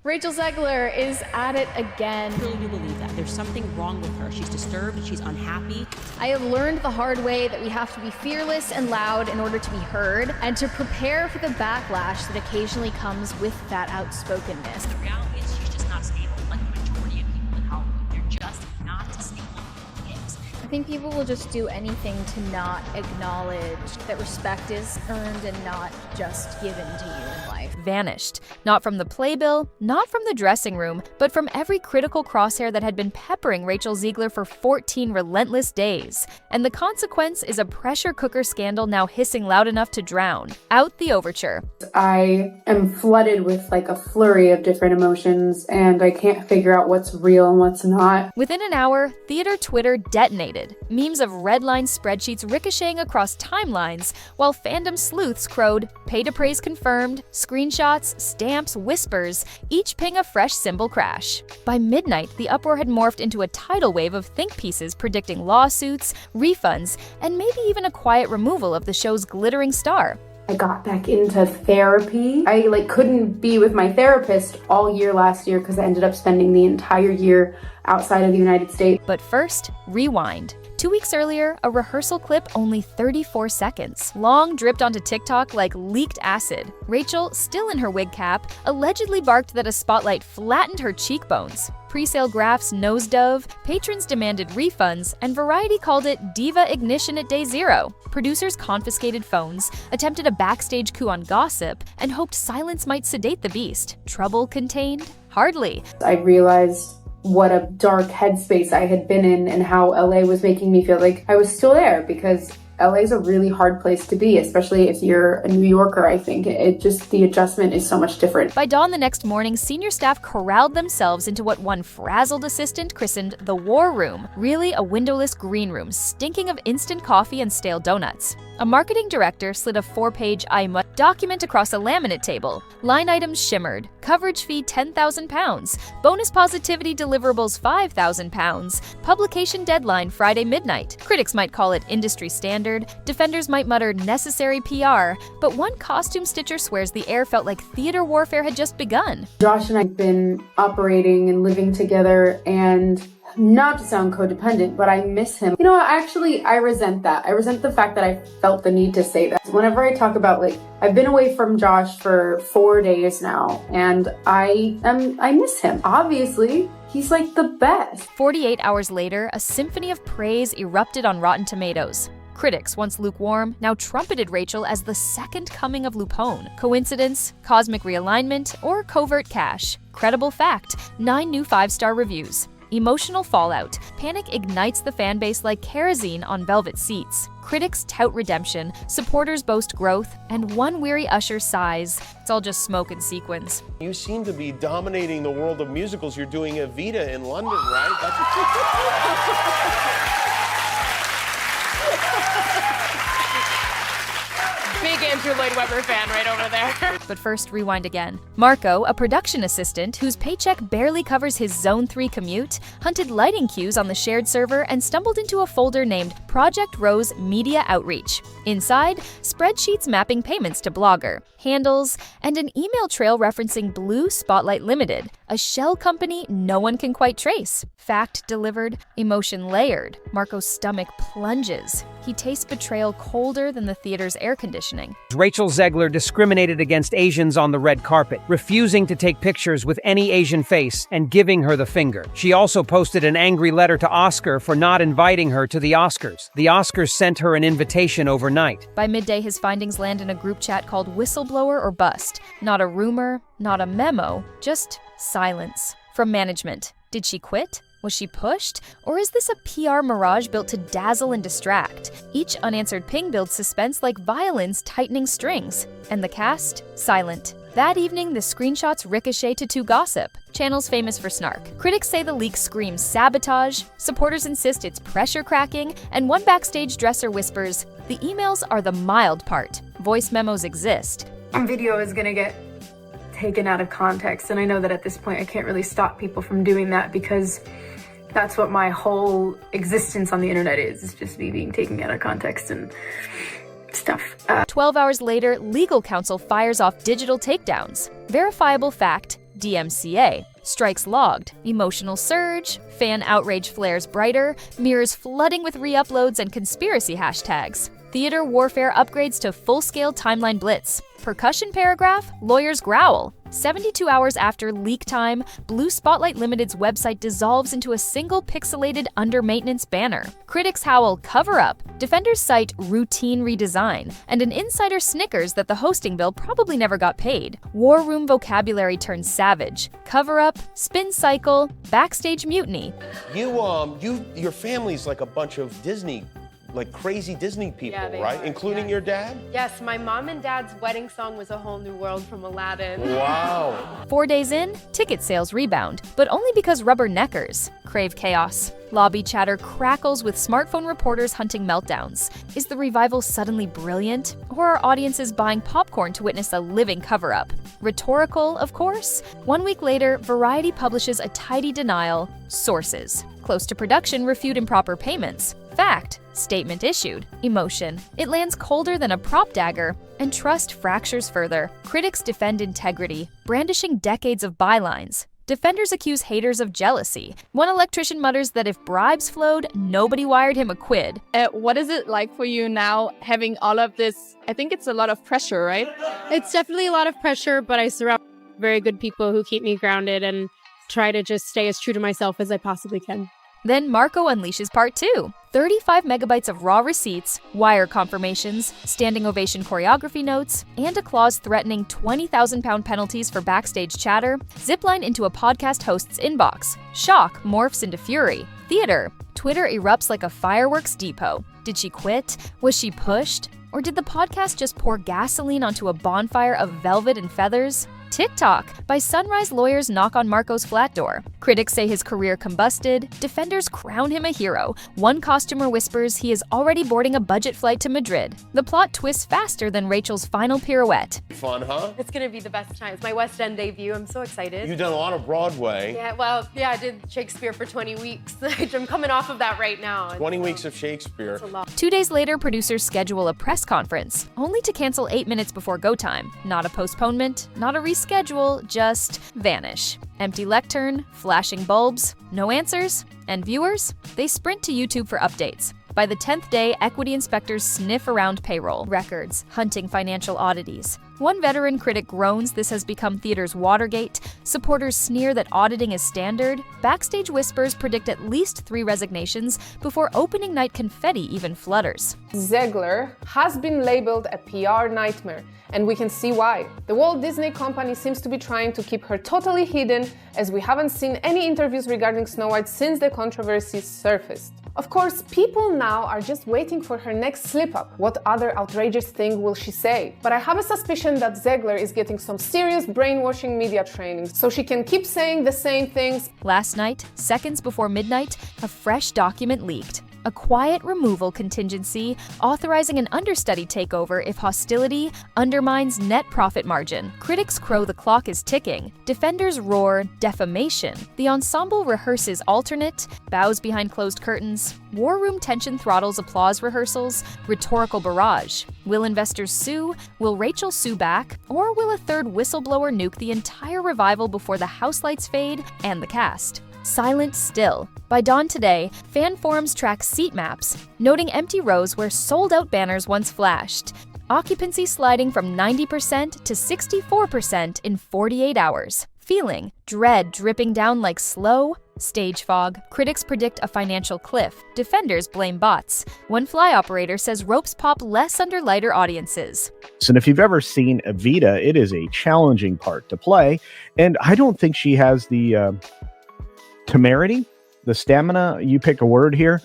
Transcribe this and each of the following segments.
Rachel Zegler is at it again. I really do believe that. There's something wrong with her. She's disturbed, she's unhappy. I have learned the hard way that we have to be fearless and loud in order to be heard, and to prepare for the backlash that occasionally comes with that outspokenness. The reality is she's just not stable. Like the majority of people in Hollywood, they're just not stable beings. I think people will just do anything to not acknowledge that respect is earned and not just given to you in life. Vanished. Not from the playbill, not from the dressing room, but from every critical crosshair that had been peppering Rachel Zegler for 14 relentless days. And the consequence is a pressure cooker scandal now hissing loud enough to drown out the overture. I am flooded with like a flurry of different emotions, and I can't figure out what's real and what's not. Within an hour, theater Twitter detonated. Memes of redline spreadsheets ricocheting across timelines, while fandom sleuths crowed, "Pay to praise confirmed," screenshots, stamps, whispers, each ping a fresh symbol crash. By midnight, the uproar had morphed into a tidal wave of think pieces predicting lawsuits, refunds, and maybe even a quiet removal of the show's glittering star. I got back into therapy. I couldn't be with my therapist all year last year because I ended up spending the entire year outside of the United States. But first, rewind. 2 weeks earlier, a rehearsal clip only 34 seconds long dripped onto TikTok like leaked acid. Rachel, still in her wig cap, allegedly barked that a spotlight flattened her cheekbones. Presale graphs nosedove, patrons demanded refunds, and Variety called it diva ignition at day zero. Producers confiscated phones, attempted a backstage coup on gossip, and hoped silence might sedate the beast. Trouble contained? Hardly. I realized what a dark headspace I had been in and how LA was making me feel like I was still there, because LA is a really hard place to be, especially if you're a New Yorker. I think the adjustment is so much different. By dawn the next morning, senior staff corralled themselves into what one frazzled assistant christened the war room, really a windowless green room stinking of instant coffee and stale donuts. A marketing director slid a 4-page document across a laminate table. Line items shimmered. Coverage fee £10,000. Bonus positivity deliverables £5,000. Publication deadline Friday midnight. Critics might call it industry standard. Defenders might mutter necessary PR. But one costume stitcher swears the air felt like theater warfare had just begun. Josh and I have been operating and living together, and not to sound codependent, but I miss him. You know what, I resent that. I resent the fact that I felt the need to say that. Whenever I talk about, I've been away from Josh for 4 days now, and I miss him. Obviously, he's the best. 48 hours later, a symphony of praise erupted on Rotten Tomatoes. Critics, once lukewarm, now trumpeted Rachel as the second coming of Lupone. Coincidence? Cosmic realignment? Or covert cash? Credible fact. 9 new 5-star reviews. Emotional fallout. Panic ignites the fanbase like kerosene on velvet seats. Critics tout redemption, supporters boast growth, and one weary usher sighs. It's all just smoke and sequins. You seem to be dominating the world of musicals. You're doing Evita in London, right? Big Andrew Lloyd Webber fan right over there. But first, rewind again. Marco, a production assistant whose paycheck barely covers his Zone 3 commute, hunted lighting cues on the shared server and stumbled into a folder named Project Rose Media Outreach. Inside, spreadsheets mapping payments to Blogger, handles, and an email trail referencing Blue Spotlight Limited, a shell company no one can quite trace. Fact delivered, emotion layered. Marco's stomach plunges. He tastes betrayal colder than the theater's air conditioning. Rachel Zegler discriminated against Asians on the red carpet, refusing to take pictures with any Asian face and giving her the finger. She also posted an angry letter to Oscar for not inviting her to the Oscars. The Oscars sent her an invitation overnight. By midday, his findings land in a group chat called Whistleblower or Bust. Not a rumor, not a memo, just silence. From management. Did she quit? Was she pushed? Or is this a PR mirage built to dazzle and distract? Each unanswered ping builds suspense like violins tightening strings. And the cast? Silent. That evening, the screenshots ricochet to gossip, channels famous for snark. Critics say the leak screams sabotage, supporters insist it's pressure cracking, and one backstage dresser whispers, the emails are the mild part. Voice memos exist. Video is gonna get taken out of context, and I know that at this point I can't really stop people from doing that, because that's what my whole existence on the internet is just me being taken out of context and stuff. 12 hours later, legal counsel fires off digital takedowns. Verifiable fact, DMCA. Strikes logged. Emotional surge. Fan outrage flares brighter. Mirrors flooding with re-uploads and conspiracy hashtags. Theater warfare upgrades to full-scale timeline blitz. Percussion paragraph, lawyers growl. 72 hours after leak time, Blue Spotlight Limited's website dissolves into a single pixelated under-maintenance banner. Critics howl cover up, defenders cite routine redesign, and an insider snickers that the hosting bill probably never got paid. War room vocabulary turns savage. Cover up, spin cycle, backstage mutiny. Your family's like a bunch of like crazy Disney people, Yeah, they right? are, Including yeah. your dad? Yes, my mom and dad's wedding song was A Whole New World from Aladdin. Wow. 4 days in, ticket sales rebound, but only because rubberneckers crave chaos. Lobby chatter crackles with smartphone reporters hunting meltdowns. Is the revival suddenly brilliant? Or are audiences buying popcorn to witness a living cover-up? Rhetorical, of course. 1 week later, Variety publishes a tidy denial. Sources. Close to production refute improper payments. Fact. Statement issued. Emotion. It lands colder than a prop dagger. And trust fractures further. Critics defend integrity, brandishing decades of bylines. Defenders accuse haters of jealousy. One electrician mutters that if bribes flowed, nobody wired him a quid. What is it like for you now having all of this? I think it's a lot of pressure, right? It's definitely a lot of pressure, but I surround very good people who keep me grounded and try to just stay as true to myself as I possibly can. Then Marco unleashes part 2. 35 megabytes of raw receipts, wire confirmations, standing ovation choreography notes, and a clause threatening 20,000-pound penalties for backstage chatter zipline into a podcast host's inbox. Shock morphs into fury. Theater. Twitter erupts like a fireworks depot. Did she quit? Was she pushed? Or did the podcast just pour gasoline onto a bonfire of velvet and feathers? TikTok. By sunrise, lawyers knock on Marco's flat door. Critics say his career combusted. Defenders crown him a hero. One costumer whispers he is already boarding a budget flight to Madrid. The plot twists faster than Rachel's final pirouette. Fun, huh? It's gonna be the best time. It's my West End debut. I'm so excited. You've done a lot of Broadway. Yeah, I did Shakespeare for 20 weeks. I'm coming off of that right now. 20 weeks of Shakespeare. It's a lot. 2 days later, producers schedule a press conference, only to cancel 8 minutes before go time. Not a postponement, not a reschedule, just vanish. Empty lectern, flashing bulbs, no answers, and viewers? They sprint to YouTube for updates. By the 10th day, equity inspectors sniff around payroll records, hunting financial oddities. One veteran critic groans this has become theater's Watergate. Supporters sneer that auditing is standard. Backstage whispers predict at least 3 resignations before opening night confetti even flutters. Zegler has been labeled a PR nightmare, and we can see why. The Walt Disney Company seems to be trying to keep her totally hidden, as we haven't seen any interviews regarding Snow White since the controversy surfaced. Of course, people now are just waiting for her next slip-up. What other outrageous thing will she say? But I have a suspicion that Zegler is getting some serious brainwashing media training, so she can keep saying the same things. Last night, seconds before midnight, a fresh document leaked. A quiet removal contingency authorizing an understudy takeover if hostility undermines net profit margin. Critics crow the clock is ticking. Defenders roar defamation. The ensemble rehearses alternate, bows behind closed curtains. War room tension throttles applause rehearsals. Rhetorical barrage. Will investors sue? Will Rachel sue back? Or will a third whistleblower nuke the entire revival before the house lights fade and the cast? Silent still. By dawn today, fan forums track seat maps, noting empty rows where sold-out banners once flashed. Occupancy sliding from 90% to 64% in 48 hours. Feeling dread dripping down like slow stage fog. Critics predict a financial cliff. Defenders blame bots. One fly operator says ropes pop less under lighter audiences. And if you've ever seen Evita, it is a challenging part to play, and I don't think she has the temerity, the stamina, you pick a word here,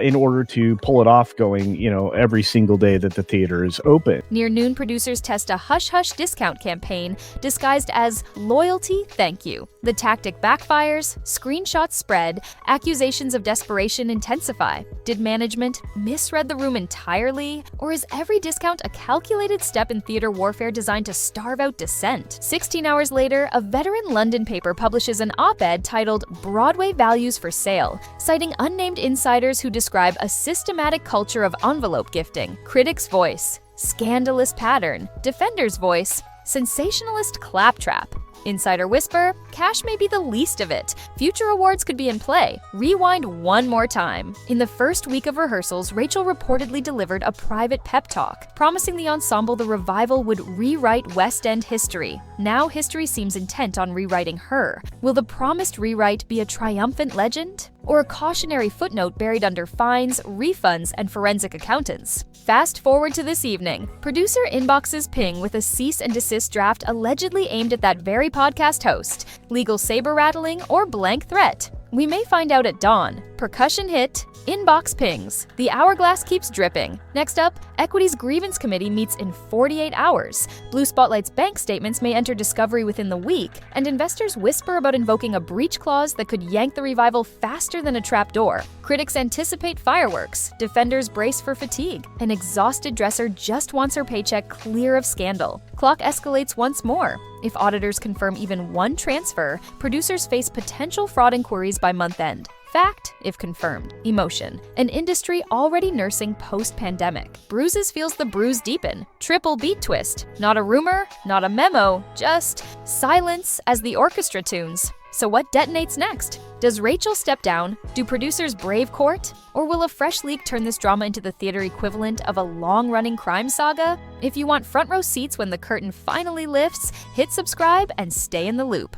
in order to pull it off going, every single day that the theater is open. Near noon, producers test a hush-hush discount campaign disguised as loyalty, thank you. The tactic backfires, screenshots spread, accusations of desperation intensify. Did management misread the room entirely? Or is every discount a calculated step in theater warfare designed to starve out dissent? 16 hours later, a veteran London paper publishes an op-ed titled Broadway Values for Sale, citing unnamed insiders who describe a systematic culture of envelope gifting. Critics' voice, scandalous pattern. Defenders' voice, sensationalist claptrap. Insider whisper, cash may be the least of it. Future awards could be in play. Rewind one more time. In the first week of rehearsals, Rachel reportedly delivered a private pep talk, promising the ensemble the revival would rewrite West End history. Now history seems intent on rewriting her. Will the promised rewrite be a triumphant legend? Or a cautionary footnote buried under fines, refunds, and forensic accountants? Fast forward to this evening. Producer inboxes ping with a cease and desist draft allegedly aimed at that very podcast host. Legal saber rattling or blank threat? We may find out at dawn. Percussion hit, inbox pings. The hourglass keeps dripping. Next up, Equity's Grievance Committee meets in 48 hours. Blue Spotlight's bank statements may enter discovery within the week, and investors whisper about invoking a breach clause that could yank the revival faster than a trapdoor. Critics anticipate fireworks. Defenders brace for fatigue. An exhausted dresser just wants her paycheck clear of scandal. Clock escalates once more. If auditors confirm even one transfer, producers face potential fraud inquiries by month end. Fact, if confirmed. Emotion. An industry already nursing post-pandemic. Bruises feels the bruise deepen. Triple beat twist. Not a rumor, not a memo, just silence as the orchestra tunes. So what detonates next? Does Rachel step down? Do producers brave court? Or will a fresh leak turn this drama into the theater equivalent of a long-running crime saga? If you want front row seats when the curtain finally lifts, hit subscribe and stay in the loop.